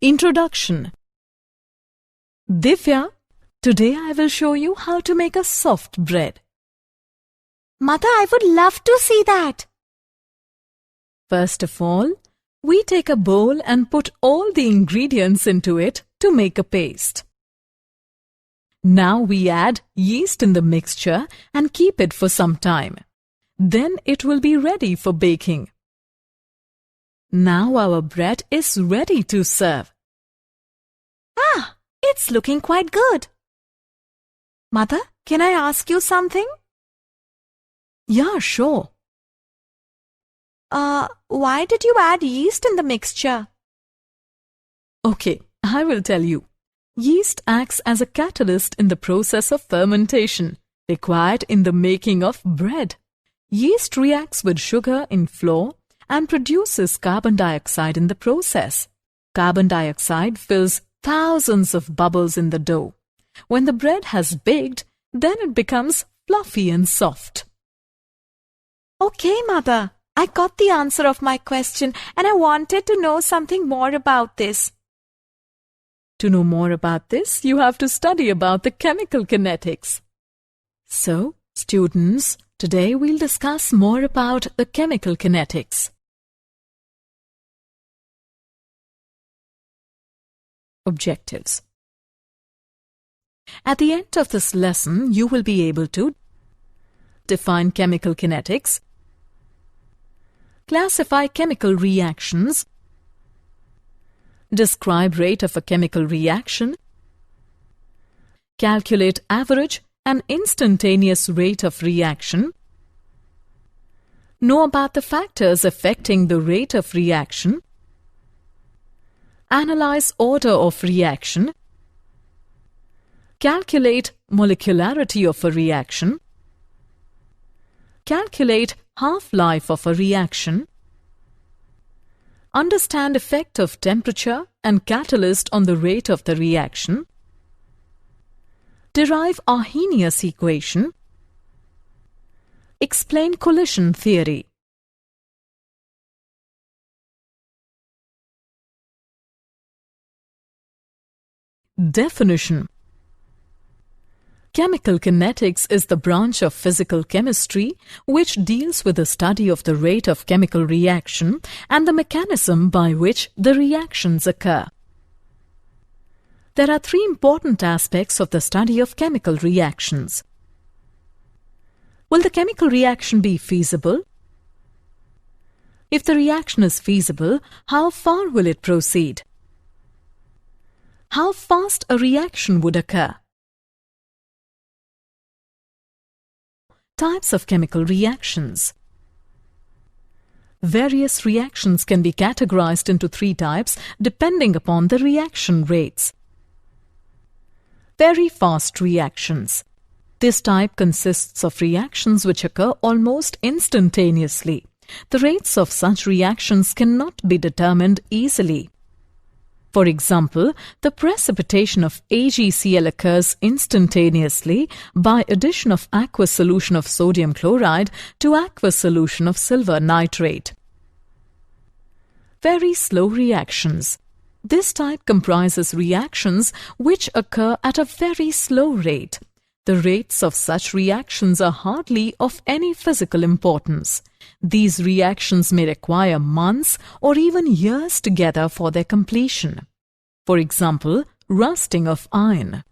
Introduction. Divya, today I will show you how to make a soft bread. Mother, I would love to see that. First of all, we take a bowl and put all the ingredients into it to make a paste. Now we add yeast in the mixture and keep it for some time. Then it will be ready for baking. Now our bread is ready to serve. It's looking quite good. Mother, can I ask you something? Yeah, sure. Why did you add yeast in the mixture? Okay, I will tell you. Yeast acts as a catalyst in the process of fermentation required in the making of bread. Yeast reacts with sugar in flour and produces carbon dioxide in the process. Carbon dioxide fills thousands of bubbles in the dough. When the bread has baked, then it becomes fluffy and soft. Okay, Mother. I got the answer of my question and I wanted to know something more about this. To know more about this, you have to study about the chemical kinetics. So, students, today we'll discuss more about the chemical kinetics. Objectives. At the end of this lesson, you will be able to define chemical kinetics, classify chemical reactions, describe rate of a chemical reaction, calculate average and instantaneous rate of reaction, know about the factors affecting the rate of reaction, analyze order of reaction, calculate molecularity of a reaction, calculate half-life of a reaction, understand effect of temperature and catalyst on the rate of the reaction, derive Arrhenius equation, explain collision theory. Definition. Chemical kinetics is the branch of physical chemistry which deals with the study of the rate of chemical reaction and the mechanism by which the reactions occur. There are three important aspects of the study of chemical reactions. Will the chemical reaction be feasible? If the reaction is feasible, how far will it proceed? How fast a reaction would occur? Types of chemical reactions. Various reactions can be categorized into three types depending upon the reaction rates. Very fast reactions. This type consists of reactions which occur almost instantaneously. The rates of such reactions cannot be determined easily. For example, the precipitation of AgCl occurs instantaneously by addition of aqueous solution of sodium chloride to aqueous solution of silver nitrate. Very slow reactions. This type comprises reactions which occur at a very slow rate. The rates of such reactions are hardly of any physical importance. These reactions may require months or even years together for their completion. For example, rusting of iron.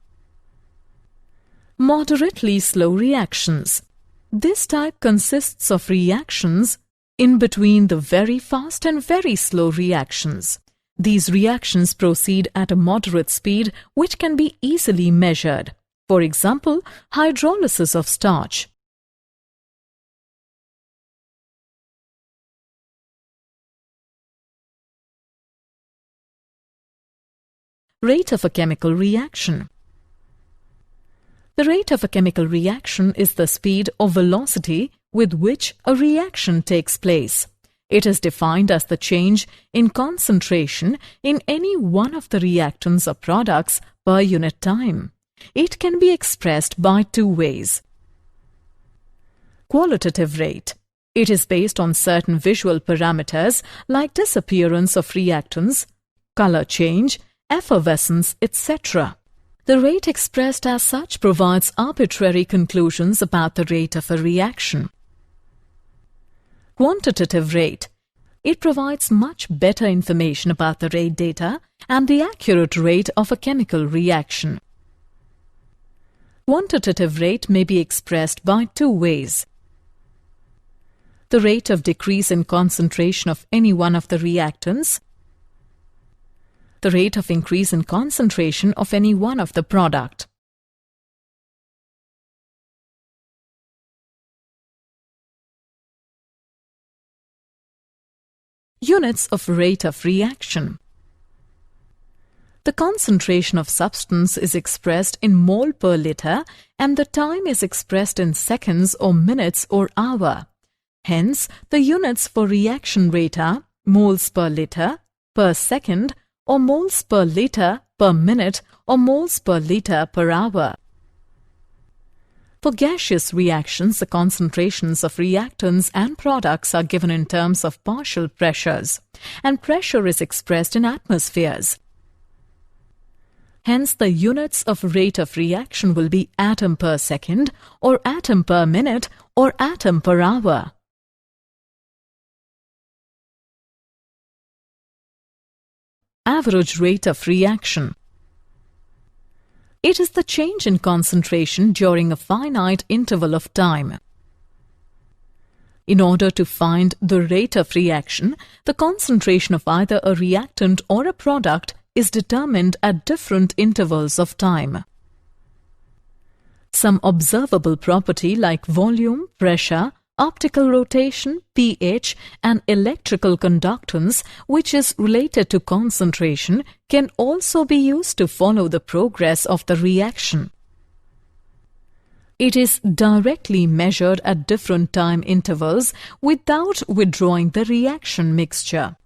Moderately slow reactions. This type consists of reactions in between the very fast and very slow reactions. These reactions proceed at a moderate speed which can be easily measured. For example, hydrolysis of starch. Rate of a chemical reaction. The rate of a chemical reaction is the speed or velocity with which a reaction takes place. It is defined as the change in concentration in any one of the reactants or products per unit time. It can be expressed by two ways. Qualitative rate. It is based on certain visual parameters like disappearance of reactants, color change, effervescence, etc. The rate expressed as such provides arbitrary conclusions about the rate of a reaction. Quantitative rate. It provides much better information about the rate data and the accurate rate of a chemical reaction. Quantitative rate may be expressed by two ways. The rate of decrease in concentration of any one of the reactants, the rate of increase in concentration of any one of the product. Units of rate of reaction. The concentration of substance is expressed in mole per liter and the time is expressed in seconds or minutes or hour. Hence, the units for reaction rate are moles per liter, per second, or moles per liter per minute, or moles per liter per hour. For gaseous reactions, the concentrations of reactants and products are given in terms of partial pressures, and pressure is expressed in atmospheres. Hence, the units of rate of reaction will be atom per second, or atom per minute, or atom per hour. Average rate of reaction. It is the change in concentration during a finite interval of time. In order to find the rate of reaction, the concentration of either a reactant or a product is determined at different intervals of time. Some observable property like volume, pressure, optical rotation, pH, and electrical conductance, which is related to concentration, can also be used to follow the progress of the reaction. It is directly measured at different time intervals without withdrawing the reaction mixture.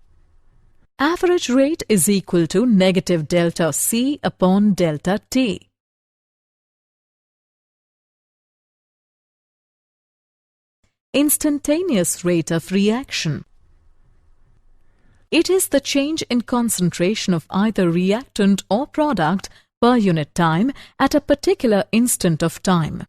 Average rate is equal to negative delta C upon delta T. Instantaneous rate of reaction. It is the change in concentration of either reactant or product per unit time at a particular instant of time.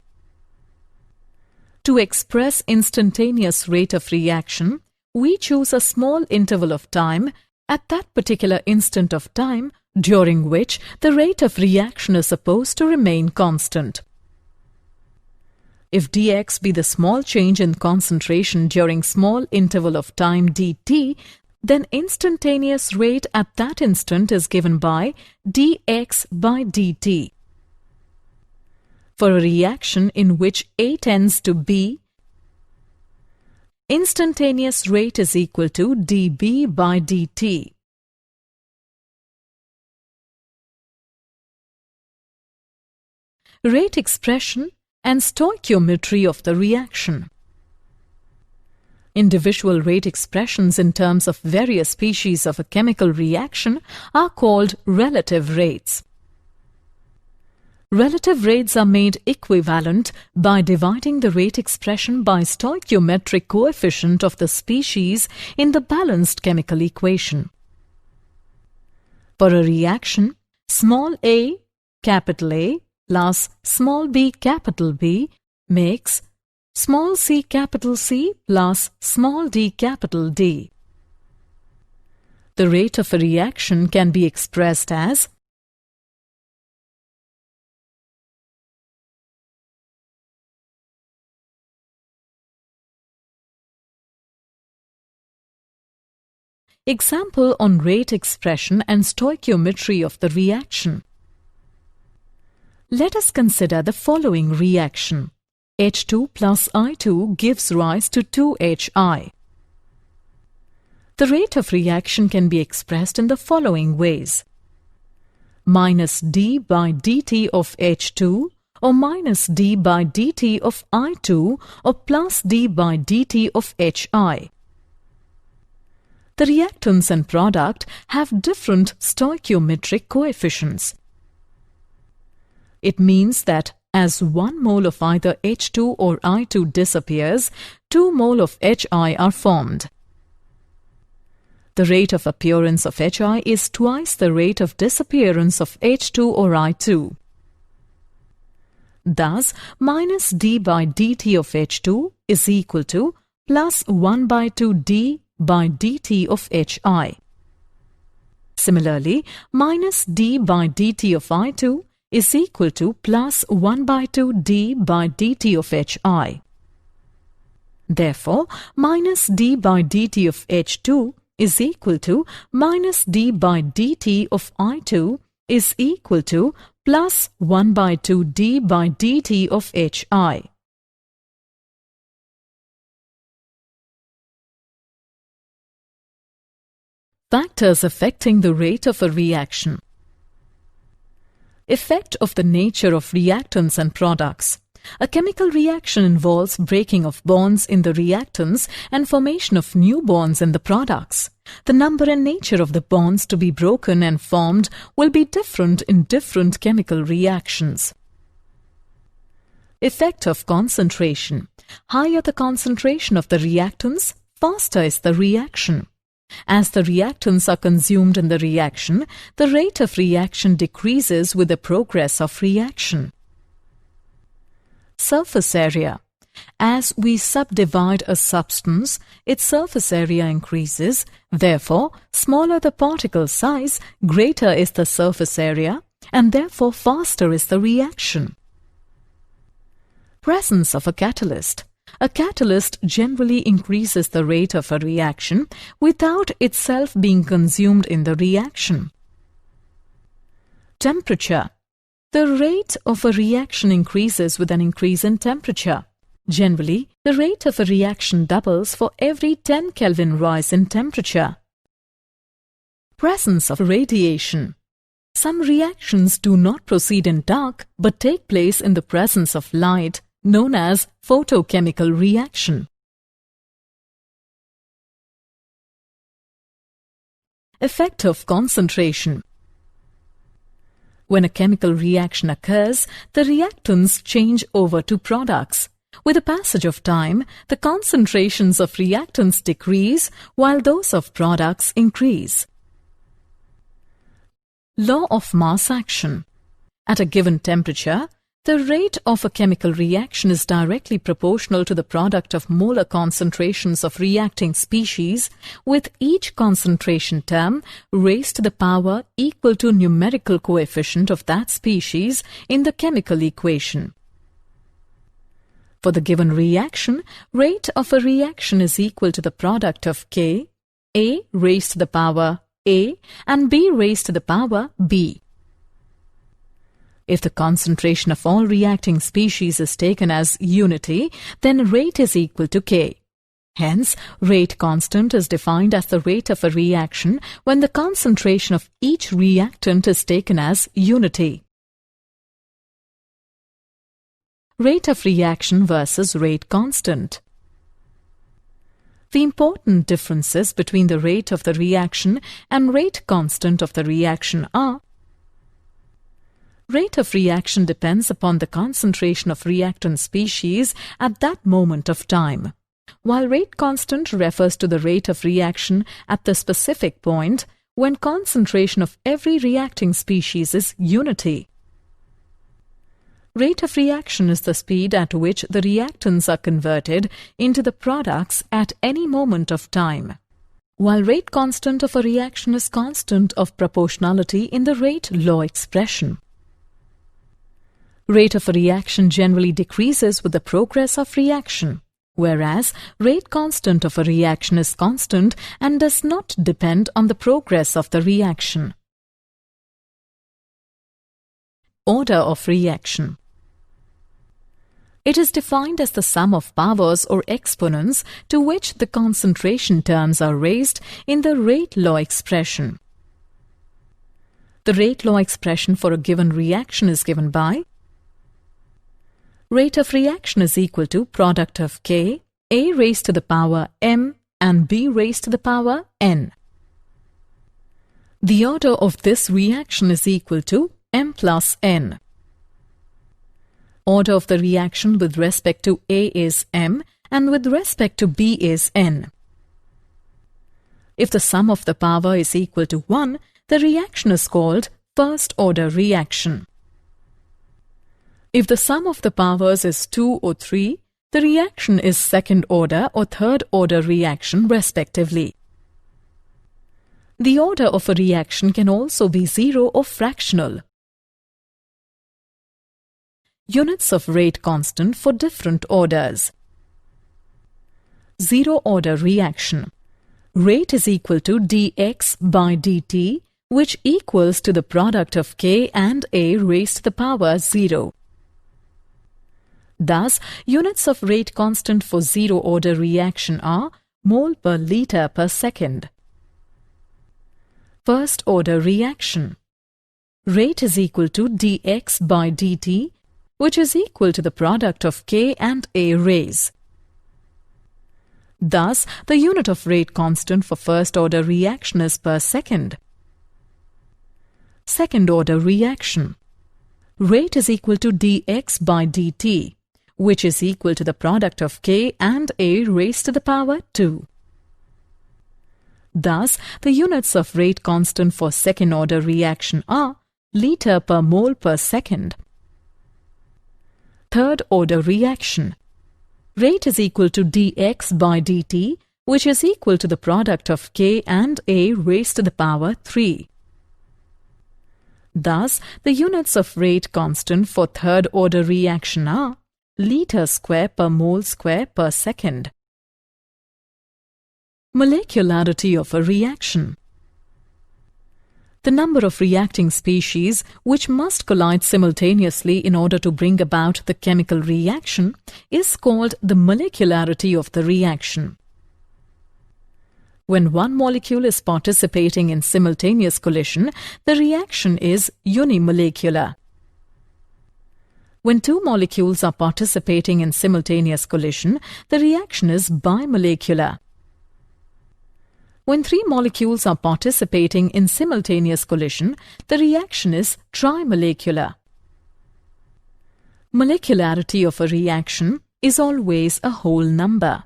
To express instantaneous rate of reaction, we choose a small interval of time at that particular instant of time during which the rate of reaction is supposed to remain constant. If dx be the small change in concentration during small interval of time dt, then instantaneous rate at that instant is given by dx by dt. For a reaction in which A tends to B, instantaneous rate is equal to dB by dt. Rate expression and stoichiometry of the reaction. Individual rate expressions in terms of various species of a chemical reaction are called relative rates. Relative rates are made equivalent by dividing the rate expression by stoichiometric coefficient of the species in the balanced chemical equation. For a reaction, small a, capital A, plus small b, capital B, makes small c, capital C, plus small d, capital D. The rate of a reaction can be expressed as Example on rate expression and stoichiometry of the reaction. Let us consider the following reaction. H2 plus I2 gives rise to 2HI. The rate of reaction can be expressed in the following ways. Minus d by dt of H2 or minus d by dt of I2 or plus d by dt of HI. The reactants and product have different stoichiometric coefficients. It means that as 1 mole of either H2 or I2 disappears, 2 mole of HI are formed. The rate of appearance of Hi is twice the rate of disappearance of H2 or I2. Thus, minus d by dt of H2 is equal to plus 1 by 2 d by dt of Hi. Similarly, minus d by dt of I2 is equal to plus 1 by 2 d by dt of Hi. Therefore, minus d by dt of H2 is equal to minus d by dt of I2 is equal to plus 1 by 2 d by dt of Hi. Factors affecting the rate of a reaction. Effect of the nature of reactants and products. A chemical reaction involves breaking of bonds in the reactants and formation of new bonds in the products. The number and nature of the bonds to be broken and formed will be different in different chemical reactions. Effect of concentration. Higher the concentration of the reactants, faster is the reaction. As the reactants are consumed in the reaction, the rate of reaction decreases with the progress of reaction. Surface area. As we subdivide a substance, its surface area increases. Therefore, smaller the particle size, greater is the surface area, and therefore faster is the reaction. Presence of a catalyst. A catalyst generally increases the rate of a reaction without itself being consumed in the reaction. Temperature. The rate of a reaction increases with an increase in temperature. Generally, the rate of a reaction doubles for every 10 Kelvin rise in temperature. Presence of radiation. Some reactions do not proceed in dark but take place in the presence of light, known as photochemical reaction. Effect of concentration. When a chemical reaction occurs, the reactants change over to products. With the passage of time, the concentrations of reactants decrease while those of products increase. Law of mass action. At a given temperature, the rate of a chemical reaction is directly proportional to the product of molar concentrations of reacting species, with each concentration term raised to the power equal to numerical coefficient of that species in the chemical equation. For the given reaction, rate of a reaction is equal to the product of K, A raised to the power A, and B raised to the power B. If the concentration of all reacting species is taken as unity, then rate is equal to K. Hence, rate constant is defined as the rate of a reaction when the concentration of each reactant is taken as unity. Rate of reaction versus rate constant. The important differences between the rate of the reaction and rate constant of the reaction are: rate of reaction depends upon the concentration of reactant species at that moment of time, while rate constant refers to the rate of reaction at the specific point when concentration of every reacting species is unity. Rate of reaction is the speed at which the reactants are converted into the products at any moment of time, while rate constant of a reaction is constant of proportionality in the rate law expression. Rate of a reaction generally decreases with the progress of reaction, whereas rate constant of a reaction is constant and does not depend on the progress of the reaction. Order of reaction. It is defined as the sum of powers or exponents to which the concentration terms are raised in the rate law expression. The rate law expression for a given reaction is given by: rate of reaction is equal to product of K, A raised to the power M and B raised to the power N. The order of this reaction is equal to M plus N. Order of the reaction with respect to A is M and with respect to B is N. If the sum of the power is equal to 1, the reaction is called first-order reaction. If the sum of the powers is 2 or 3, the reaction is second-order or third-order reaction respectively. The order of a reaction can also be 0 or fractional. Units of rate constant for different orders. Zero-order reaction. Rate is equal to dx by dt, which equals to the product of k and a raised to the power 0. Thus, units of rate constant for zero-order reaction are mole per liter per second. First-order reaction. Rate is equal to dx by dt, which is equal to the product of k and a raise. Thus, the unit of rate constant for first-order reaction is per second. Second-order reaction. Rate is equal to dx by dt, which is equal to the product of k and a raised to the power 2. Thus, the units of rate constant for second-order reaction are liter per mole per second. Third-order reaction. Rate is equal to dx by dt, which is equal to the product of k and a raised to the power 3. Thus, the units of rate constant for third-order reaction are liter square per mole square per second. Molecularity of a reaction. The number of reacting species which must collide simultaneously in order to bring about the chemical reaction is called the molecularity of the reaction. When one molecule is participating in simultaneous collision, the reaction is unimolecular. When two molecules are participating in simultaneous collision, the reaction is bimolecular. When three molecules are participating in simultaneous collision, the reaction is trimolecular. Molecularity of a reaction is always a whole number.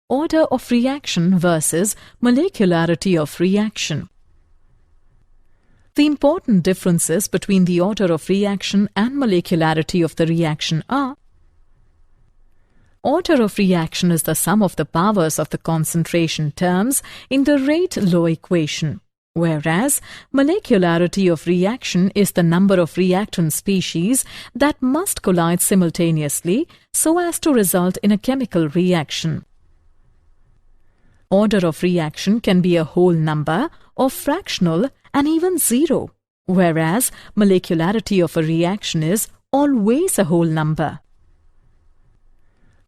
Order of reaction versus molecularity of reaction. The important differences between the order of reaction and molecularity of the reaction are: order of reaction is the sum of the powers of the concentration terms in the rate law equation, whereas molecularity of reaction is the number of reactant species that must collide simultaneously so as to result in a chemical reaction. Order of reaction can be a whole number or fractional and even 0, whereas molecularity of a reaction is always a whole number.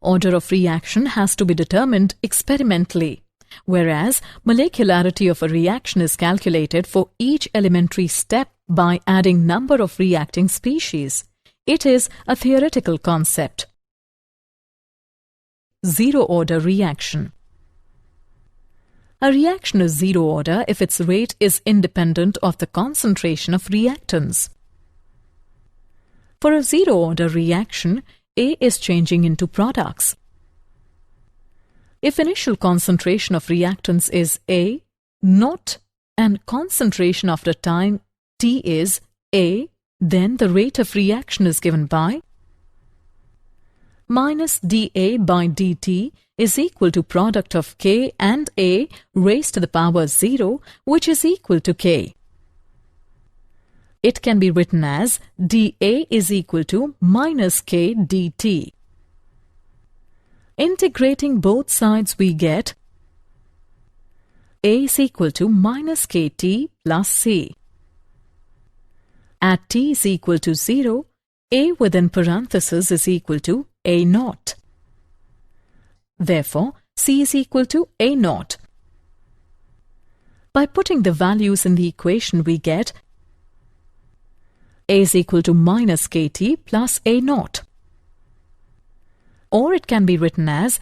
Order of reaction has to be determined experimentally, whereas molecularity of a reaction is calculated for each elementary step by adding number of reacting species. It is a theoretical concept. Zero-order reaction. A reaction is zero-order if its rate is independent of the concentration of reactants. For a zero-order reaction, A is changing into products. If initial concentration of reactants is A, naught, and concentration after time T is A, then the rate of reaction is given by minus dA by dt is equal to product of K and A raised to the power 0, which is equal to K. It can be written as dA is equal to minus K dt. Integrating both sides, we get A is equal to minus KT plus C. At T is equal to 0, A within parentheses is equal to A naught. Therefore, C is equal to A naught. By putting the values in the equation, we get A is equal to minus KT plus A naught. Or it can be written as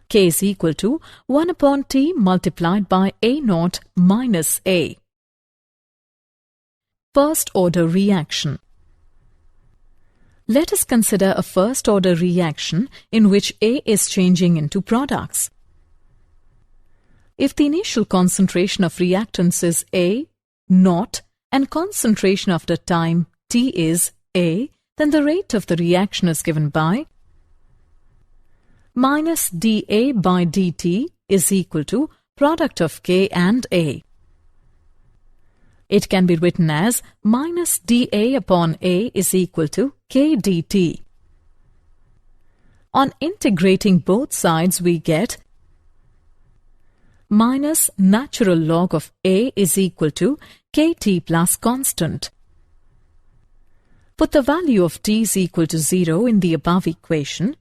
K is equal to 1 upon T multiplied by A naught minus A. First-order reaction. Let us consider a first-order reaction in which A is changing into products. if the initial concentration of reactants is A, naught, and concentration after time T is A, then the rate of the reaction is given by minus dA by dt is equal to product of K and A. It can be written as minus dA upon A is equal to K dt. On integrating both sides, we get minus natural log of A is equal to Kt plus constant. Put the value of T is equal to 0 in the above equation,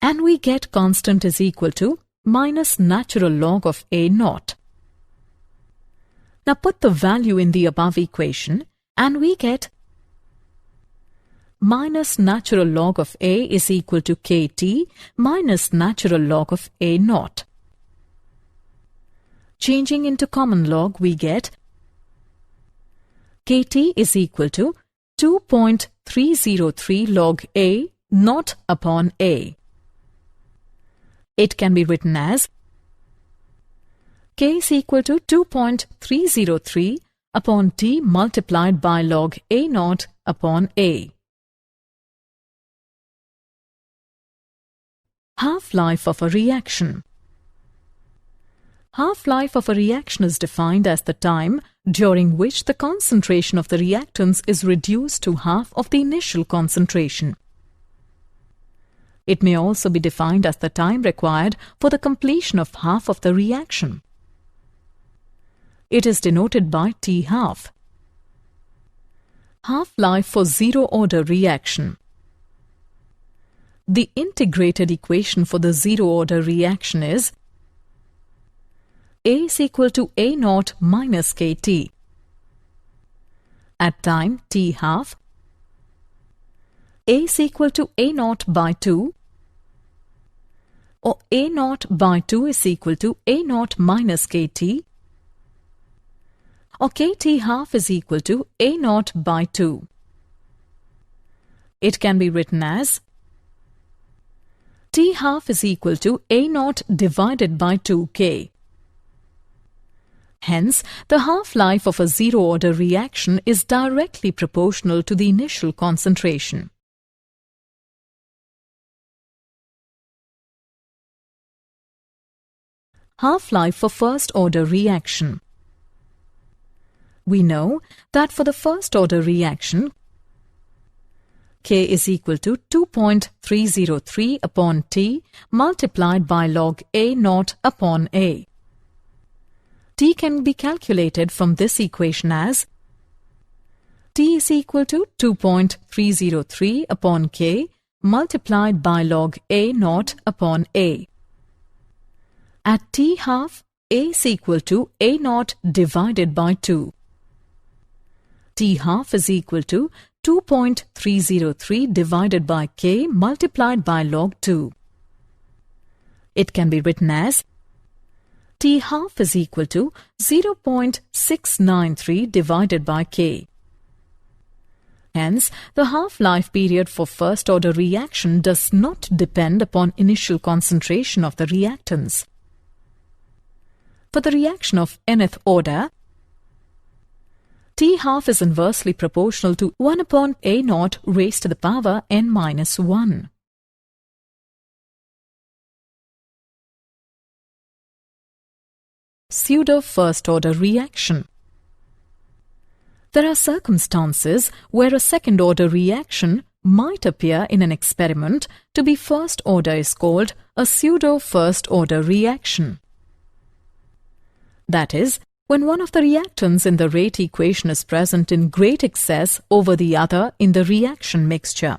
and we get constant is equal to minus natural log of A naught. Now put the value in the above equation, and we get minus natural log of A is equal to Kt minus natural log of A naught. Changing into common log, we get Kt is equal to 2.303 log A naught upon A. It can be written as K is equal to 2.303 upon T multiplied by log A naught upon A. Half-life of a reaction. Half-life of a reaction is defined as the time during which the concentration of the reactants is reduced to half of the initial concentration. It may also be defined as the time required for the completion of half of the reaction. It is denoted by T half. Half-life for zero-order reaction. The integrated equation for the zero-order reaction is A is equal to A naught minus Kt. At time T half, A is equal to A naught by 2, or A naught by 2 is equal to A naught minus Kt, or Kt half is equal to A naught by 2. It can be written as T half is equal to A naught divided by 2K. Hence, the half-life of a zero-order reaction is directly proportional to the initial concentration. Half-life for first-order reaction. We know that for the first-order reaction, K is equal to 2.303 upon T multiplied by log A naught upon A. T can be calculated from this equation as T is equal to 2.303 upon K multiplied by log A naught upon A. At T half, A is equal to A naught divided by 2. T half is equal to 2.303 divided by K multiplied by log 2. It can be written as T half is equal to 0.693 divided by K. Hence, the half-life period for first-order reaction does not depend upon initial concentration of the reactants. For the reaction of nth order, T half is inversely proportional to 1 upon A naught raised to the power n minus 1. Pseudo-first-order reaction. There are circumstances where a second-order reaction might appear in an experiment to be first-order is called a pseudo-first-order reaction. That is, when one of the reactants in the rate equation is present in great excess over the other in the reaction mixture.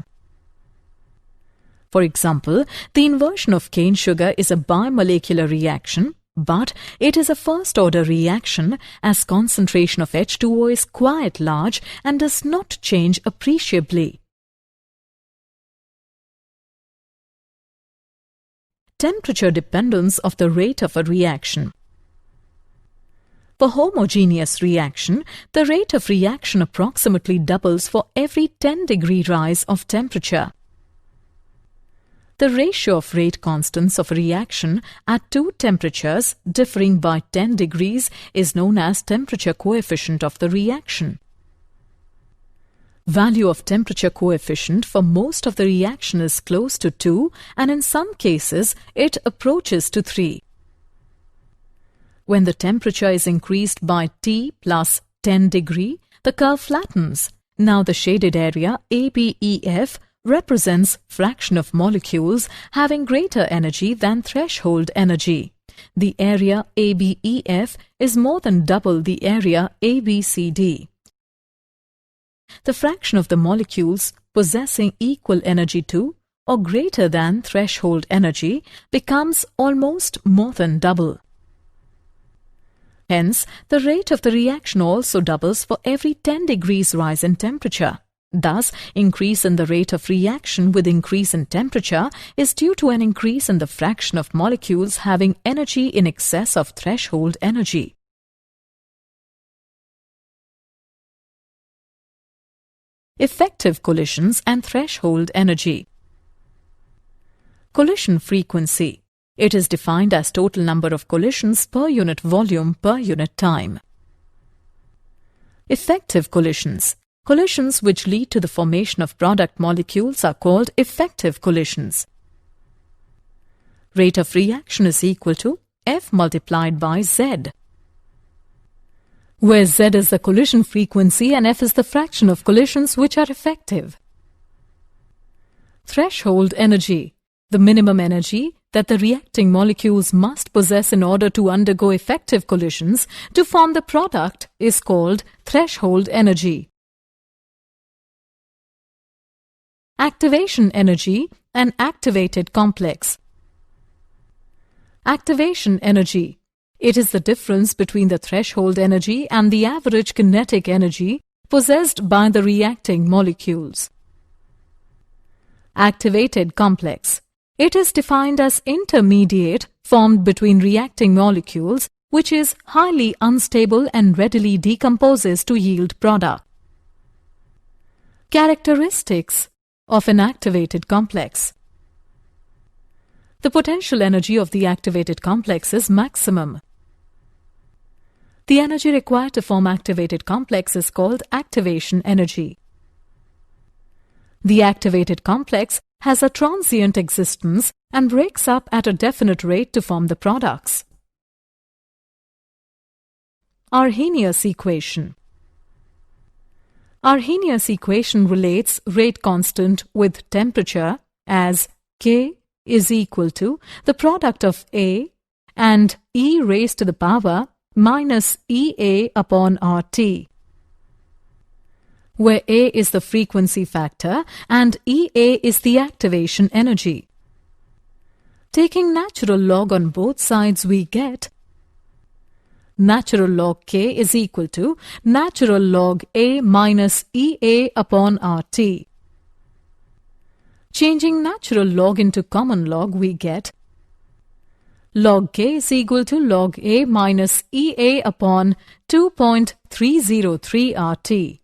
For example, the inversion of cane sugar is a bimolecular reaction, but it is a first-order reaction as concentration of H2O is quite large and does not change appreciably. Temperature dependence of the rate of a reaction. For homogeneous reaction, the rate of reaction approximately doubles for every 10-degree rise of temperature. The ratio of rate constants of a reaction at two temperatures differing by 10 degrees is known as temperature coefficient of the reaction. Value of temperature coefficient for most of the reaction is close to 2 and in some cases it approaches to 3. When the temperature is increased by T plus 10 degree, the curve flattens. Now the shaded area ABEF represents fraction of molecules having greater energy than threshold energy. The area ABEF is more than double the area ABCD. The fraction of the molecules possessing equal energy to or greater than threshold energy becomes almost more than double. Hence, the rate of the reaction also doubles for every 10 degrees rise in temperature. Thus, increase in the rate of reaction with increase in temperature is due to an increase in the fraction of molecules having energy in excess of threshold energy. Effective collisions and threshold energy. Collision frequency. It is defined as total number of collisions per unit volume per unit time. Effective collisions. Collisions which lead to the formation of product molecules are called effective collisions. Rate of reaction is equal to F multiplied by Z, where Z is the collision frequency and F is the fraction of collisions which are effective. Threshold energy. The minimum energy that the reacting molecules must possess in order to undergo effective collisions to form the product is called threshold energy. Activation energy and activated complex. Activation energy. It is the difference between the threshold energy and the average kinetic energy possessed by the reacting molecules. Activated complex. It is defined as intermediate formed between reacting molecules which is highly unstable and readily decomposes to yield product. Characteristics of an activated complex. The potential energy of the activated complex is maximum. The energy required to form activated complex is called activation energy. The activated complex has a transient existence and breaks up at a definite rate to form the products. Arrhenius equation. Arrhenius equation relates rate constant with temperature as K is equal to the product of A and e raised to the power minus EA upon RT, where A is the frequency factor and EA is the activation energy. Taking natural log on both sides, we get natural log K is equal to natural log A minus EA upon RT. Changing natural log into common log, we get log K is equal to log A minus EA upon 2.303 RT.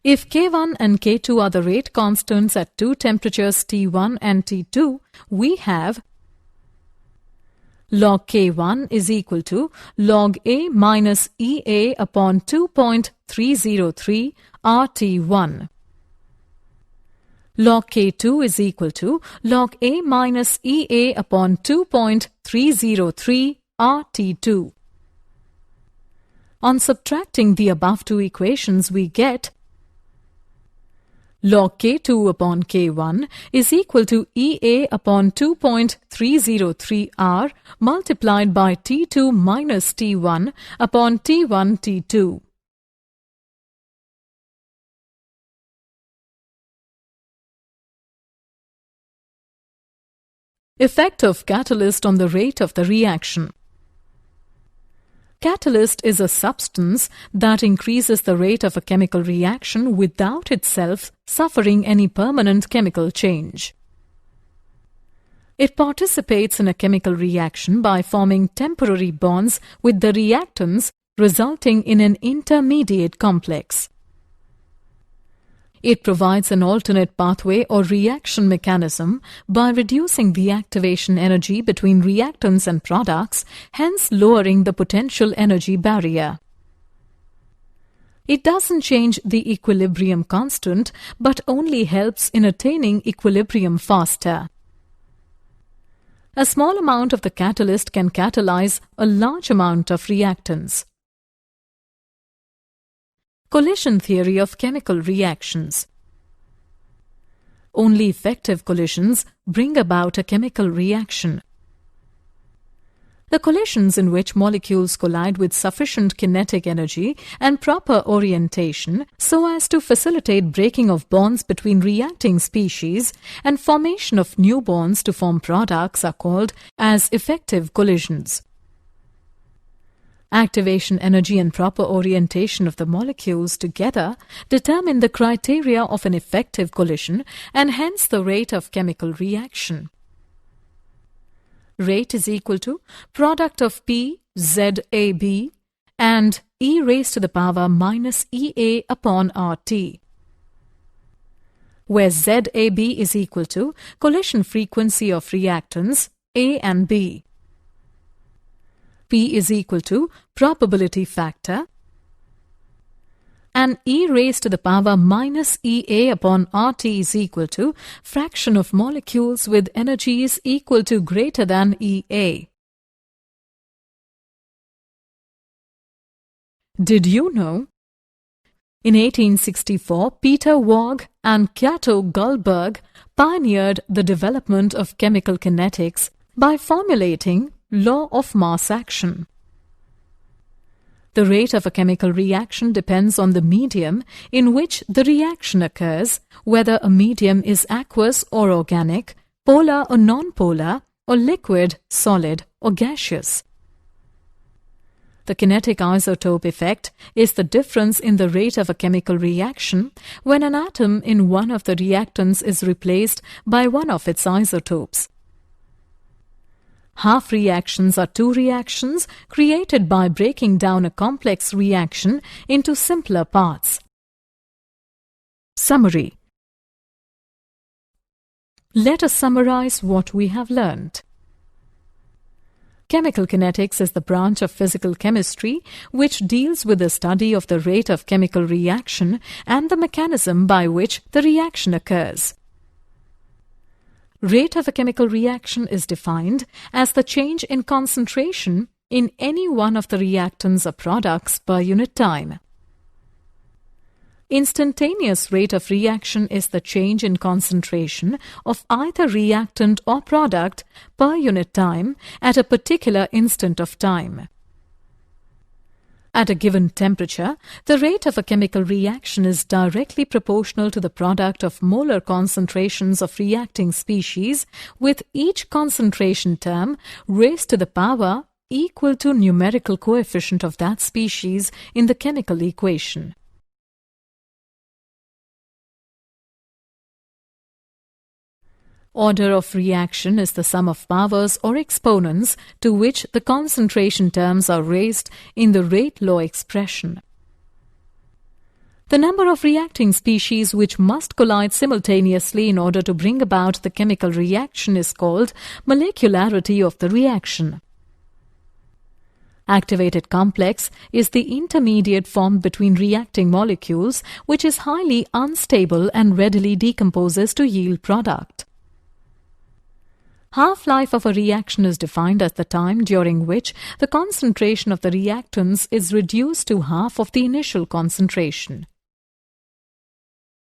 If K1 and K2 are the rate constants at two temperatures T1 and T2, we have log K1 is equal to log A minus EA upon 2.303 RT1. Log K2 is equal to log A minus EA upon 2.303 RT2. On subtracting the above two equations, we get log K2 upon K1 is equal to EA upon 2.303 R multiplied by T2 minus T1 upon T1 T2. Effect of catalyst on the rate of the reaction. Catalyst is a substance that increases the rate of a chemical reaction without itself suffering any permanent chemical change. It participates in a chemical reaction by forming temporary bonds with the reactants, resulting in an intermediate complex. It provides an alternate pathway or reaction mechanism by reducing the activation energy between reactants and products, hence lowering the potential energy barrier. It doesn't change the equilibrium constant, but only helps in attaining equilibrium faster. A small amount of the catalyst can catalyze a large amount of reactants. Collision theory of chemical reactions. Only effective collisions bring about a chemical reaction. The collisions in which molecules collide with sufficient kinetic energy and proper orientation so as to facilitate breaking of bonds between reacting species and formation of new bonds to form products are called as effective collisions. Activation energy and proper orientation of the molecules together determine the criteria of an effective collision and hence the rate of chemical reaction. Rate is equal to product of P ZAB and e raised to the power minus EA upon RT, where ZAB is equal to collision frequency of reactants A and B. P is equal to probability factor, and e raised to the power minus EA upon RT is equal to fraction of molecules with energies equal to greater than EA. Did you know? In 1864, Peter Waugh and Cato Gullberg pioneered the development of chemical kinetics by formulating law of mass action. The rate of a chemical reaction depends on the medium in which the reaction occurs, whether a medium is aqueous or organic, polar or non-polar, or liquid, solid, or gaseous. The kinetic isotope effect is the difference in the rate of a chemical reaction when an atom in one of the reactants is replaced by one of its isotopes. Half reactions are two reactions created by breaking down a complex reaction into simpler parts. Summary. Let us summarize what we have learned. Chemical kinetics is the branch of physical chemistry which deals with the study of the rate of chemical reaction and the mechanism by which the reaction occurs. Rate of a chemical reaction is defined as the change in concentration in any one of the reactants or products per unit time. Instantaneous rate of reaction is the change in concentration of either reactant or product per unit time at a particular instant of time. At a given temperature, the rate of a chemical reaction is directly proportional to the product of molar concentrations of reacting species, with each concentration term raised to the power equal to numerical coefficient of that species in the chemical equation. Order of reaction is the sum of powers or exponents to which the concentration terms are raised in the rate law expression. The number of reacting species which must collide simultaneously in order to bring about the chemical reaction is called molecularity of the reaction. Activated complex is the intermediate formed between reacting molecules which is highly unstable and readily decomposes to yield product. Half-life of a reaction is defined as the time during which the concentration of the reactants is reduced to half of the initial concentration.